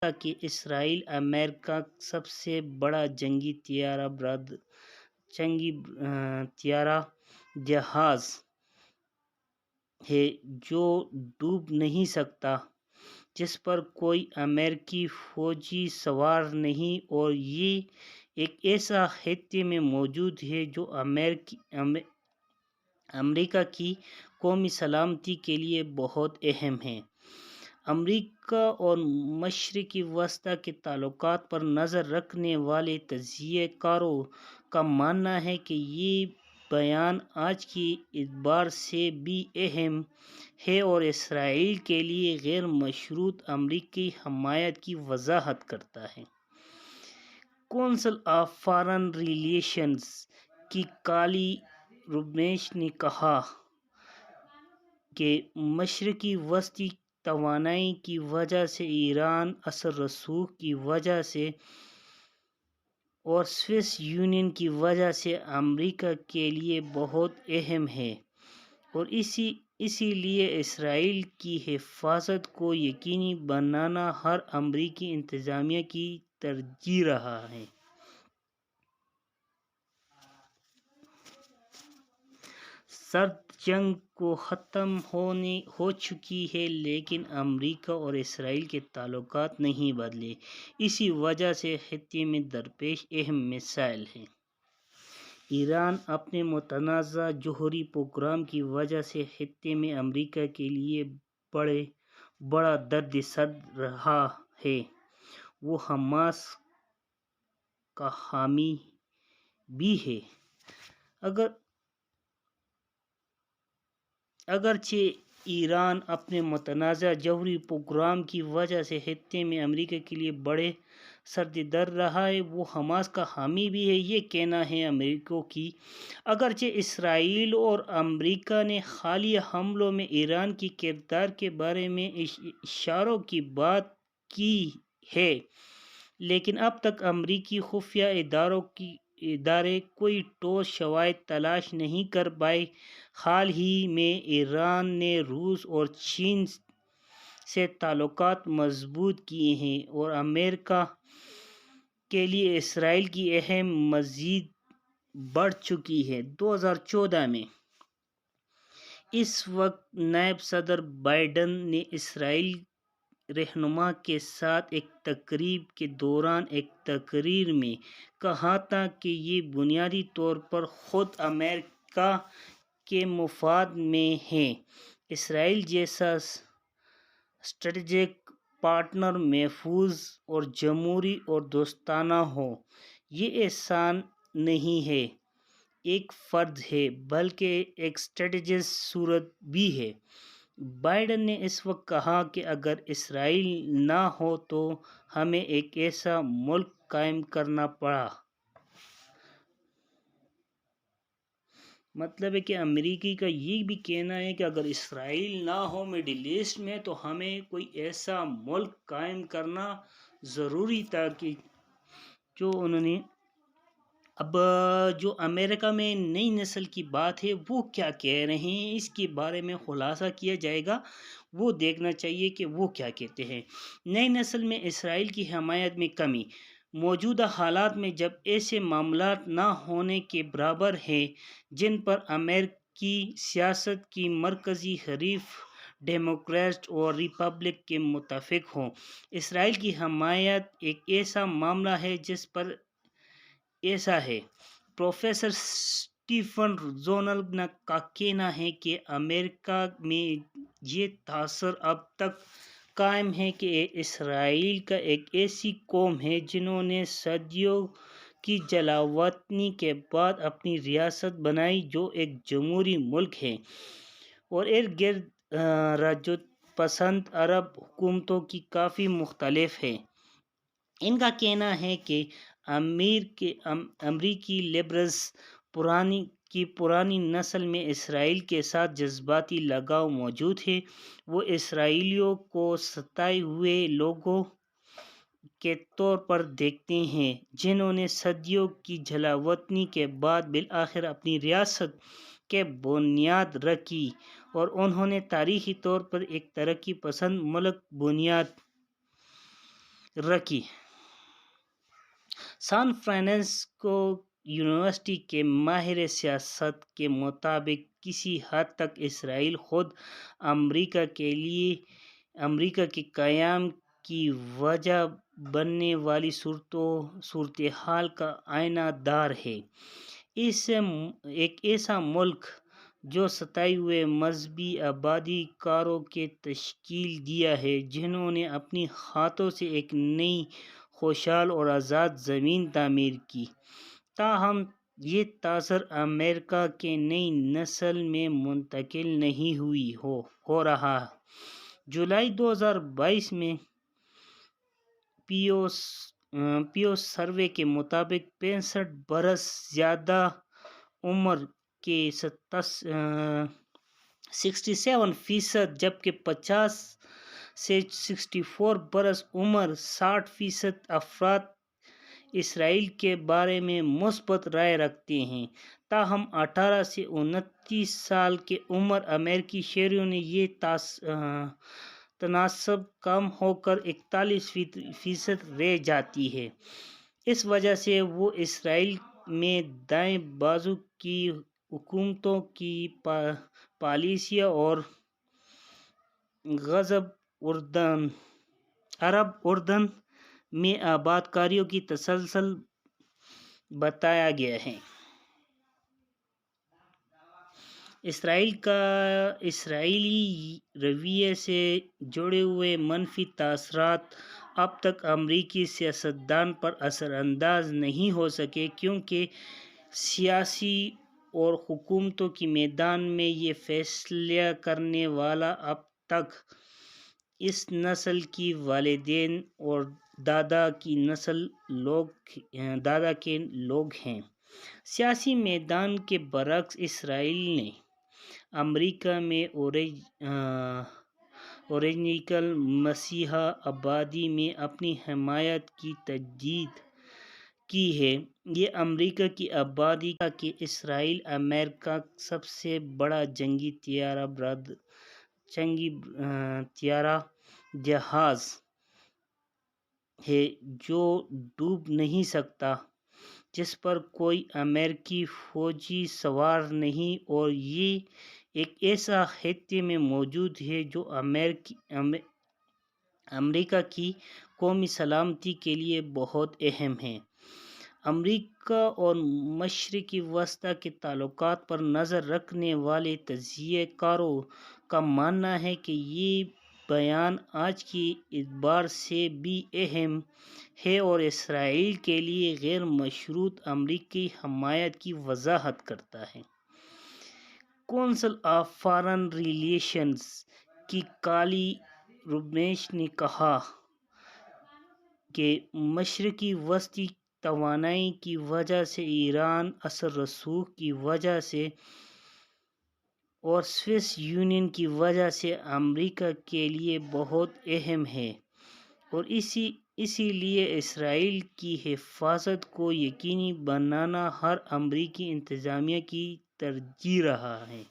کہ اسرائیل امریکہ کا سب سے بڑا جنگی طیارہ جہاز ہے جو ڈوب نہیں سکتا، جس پر کوئی امریکی فوجی سوار نہیں، اور یہ ایک ایسا خطے میں موجود ہے جو امریکہ کی قومی سلامتی کے لیے بہت اہم ہے۔ امریکہ اور مشرق وسطیٰ کے تعلقات پر نظر رکھنے والے تجزیہ کاروں کا ماننا ہے کہ یہ بیان آج کے اعتبار سے بھی اہم ہے اور اسرائیل کے لیے غیر مشروط امریکی حمایت کی وضاحت کرتا ہے۔ کونسل آف فارن ریلیشنز کی کالی روبینش نے کہا کہ مشرق وسطیٰ توانائی کی وجہ سے، ایران اثر رسوخ کی وجہ سے اور سوویت یونین کی وجہ سے امریکہ کے لیے بہت اہم ہے، اور اسی لیے اسرائیل کی حفاظت کو یقینی بنانا ہر امریکی انتظامیہ کی ترجیح رہا ہے۔ سرد جنگ کو ختم ہو چکی ہے، لیکن امریکہ اور اسرائیل کے تعلقات نہیں بدلے۔ اسی وجہ سے خطے میں درپیش اہم مسائل ہیں۔ ایران اپنے متنازع جوہری پروگرام کی وجہ سے خطے میں امریکہ کے لیے بڑا درد سر رہا ہے۔ وہ حماس کا حامی بھی ہے۔ اگرچہ ایران اپنے متنازع جوہری پروگرام کی وجہ سے خطے میں امریکہ کے لیے بڑے سرد در رہا ہے، وہ حماس کا حامی بھی ہے، یہ کہنا ہے امریکیوں کی۔ اگرچہ اسرائیل اور امریکہ نے حالیہ حملوں میں ایران کے کردار کے بارے میں اشاروں کی بات کی ہے، لیکن اب تک امریکی خفیہ ادارے کوئی ٹھوس شواہد تلاش نہیں کر پائے۔ حال ہی میں ایران نے روس اور چین سے تعلقات مضبوط کیے ہیں، اور امریکہ کے لیے اسرائیل کی اہمیت مزید بڑھ چکی ہے۔ 2014 میں اس وقت نائب صدر بائیڈن نے اسرائیلی رہنما کے ساتھ ایک تقریب کے دوران ایک تقریر میں کہا تھا کہ یہ بنیادی طور پر خود امریکہ کے مفاد میں ہے۔ اسرائیل جیسا اسٹریٹجک پارٹنر محفوظ اور جمہوری اور دوستانہ ہو، یہ احسان نہیں ہے، ایک فرض ہے، بلکہ ایک اسٹریٹجک ضرورت بھی ہے۔ بائیڈن نے اس وقت کہا کہ اگر اسرائیل نہ ہو تو ہمیں ایک ایسا ملک قائم کرنا پڑا۔ مطلب ہے کہ امریکہ کا یہ بھی کہنا ہے کہ اگر اسرائیل نہ ہو مڈل ایسٹ میں تو ہمیں کوئی ایسا ملک قائم کرنا ضروری تھا کہ جو انہوں نے اب جو امریکہ میں نئی نسل کی بات ہے وہ کیا کہہ رہے ہیں، اس کے بارے میں خلاصہ کیا جائے گا، وہ دیکھنا چاہیے کہ وہ کیا کہتے ہیں۔ نئی نسل میں اسرائیل کی حمایت میں کمی۔ موجودہ حالات میں جب ایسے معاملات نہ ہونے کے برابر ہیں جن پر امریکی سیاست کی مرکزی حریف ڈیموکریٹ اور ریپبلک متفق ہوں، اسرائیل کی حمایت ایک ایسا معاملہ ہے جس پر ایسا ہے۔ پروفیسر اسٹیفن روزنل کا کہنا ہے کہ امریکہ میں یہ تصور اب تک قائم ہے کہ اسرائیل کا ایک ایسی قوم ہے جنہوں نے صدیوں کی جلاوطنی کے بعد اپنی ریاست بنائی، جو ایک جمہوری ملک ہے اور ارد گرد رجعت پسند عرب حکومتوں کی کافی مختلف ہے۔ ان کا کہنا ہے کہ امریکی لبرلز کی پرانی نسل میں اسرائیل کے ساتھ جذباتی لگاؤ موجود ہے۔ وہ اسرائیلیوں کو ستائے ہوئے لوگوں کے طور پر دیکھتے ہیں جنہوں نے صدیوں کی جلاوطنی کے بعد بالآخر اپنی ریاست کی بنیاد رکھی، اور انہوں نے تاریخی طور پر ایک ترقی پسند ملک بنیاد رکھی۔ سان فرانسسکو یونیورسٹی کے ماہر سیاست کے مطابق کسی حد تک اسرائیل خود امریکہ کے قیام کی وجہ بننے والی صورتحال کا آئینہ دار ہے۔ ایک ایسا ملک جو ستائے ہوئے مذہبی آبادی کاروں کے تشکیل دیا ہے جنہوں نے اپنی ہاتھوں سے ایک نئی خوشحال اور آزاد زمین تعمیر کی، تاہم یہ تاثر امریکہ کے نئی نسل میں منتقل نہیں ہو رہا۔ جولائی 2022 میں پیو سروے کے مطابق 65 برس زیادہ عمر کے 67% جبکہ 50 سے 64 برس عمر 60% افراد اسرائیل کے بارے میں مثبت رائے رکھتے ہیں، تاہم 18 سے 29 سال کی عمر امریکی شہریوں میں یہ تناسب کم ہو کر 41% رہ جاتی ہے۔ اس وجہ سے وہ اسرائیل میں دائیں بازو کی حکومتوں کی پالیسیاں اور عرب اردن میں آباد کاریوں کی تسلسل بتایا گیا ہے۔ اسرائیلی رویے سے جڑے ہوئے منفی تاثرات اب تک امریکی سیاستدان پر اثر انداز نہیں ہو سکے کیونکہ سیاسی اور حکومتوں کے میدان میں یہ فیصلہ کرنے والا اب تک اس نسل کے والدین اور دادا کے لوگ ہیں۔ سیاسی میدان کے برعکس اسرائیل نے امریکہ میں اوریجنل مسیحی آبادی میں اپنی حمایت کی تجدید کی ہے۔ یہ امریکہ کی آبادی کہ اسرائیل امریکہ کا سب سے بڑا جنگی طیارہ جہاز ہے جو ڈوب نہیں سکتا، جس پر کوئی امریکی فوجی سوار نہیں، اور یہ ایک ایسے خطے میں موجود ہے جو امریکہ کی قومی سلامتی کے لیے بہت اہم ہے۔ امریکہ اور مشرق وسطیٰ کے تعلقات پر نظر رکھنے والے تجزیہ کاروں کا ماننا ہے کہ یہ بیان آج کے اعتبار سے بھی اہم ہے اور اسرائیل کے لیے غیر مشروط امریکی حمایت کی وضاحت کرتا ہے۔ کونسل آف فارن ریلیشنز کی کارلی روبینش نے کہا کہ مشرق وسطیٰ توانائی کی وجہ سے، ایرانی اثر رسوخ کی وجہ سے اور سوویت یونین کی وجہ سے امریکہ کے لیے بہت اہم ہے اور اسی لیے اسرائیل کی حفاظت کو یقینی بنانا ہر امریکی انتظامیہ کی ترجیح رہا ہے۔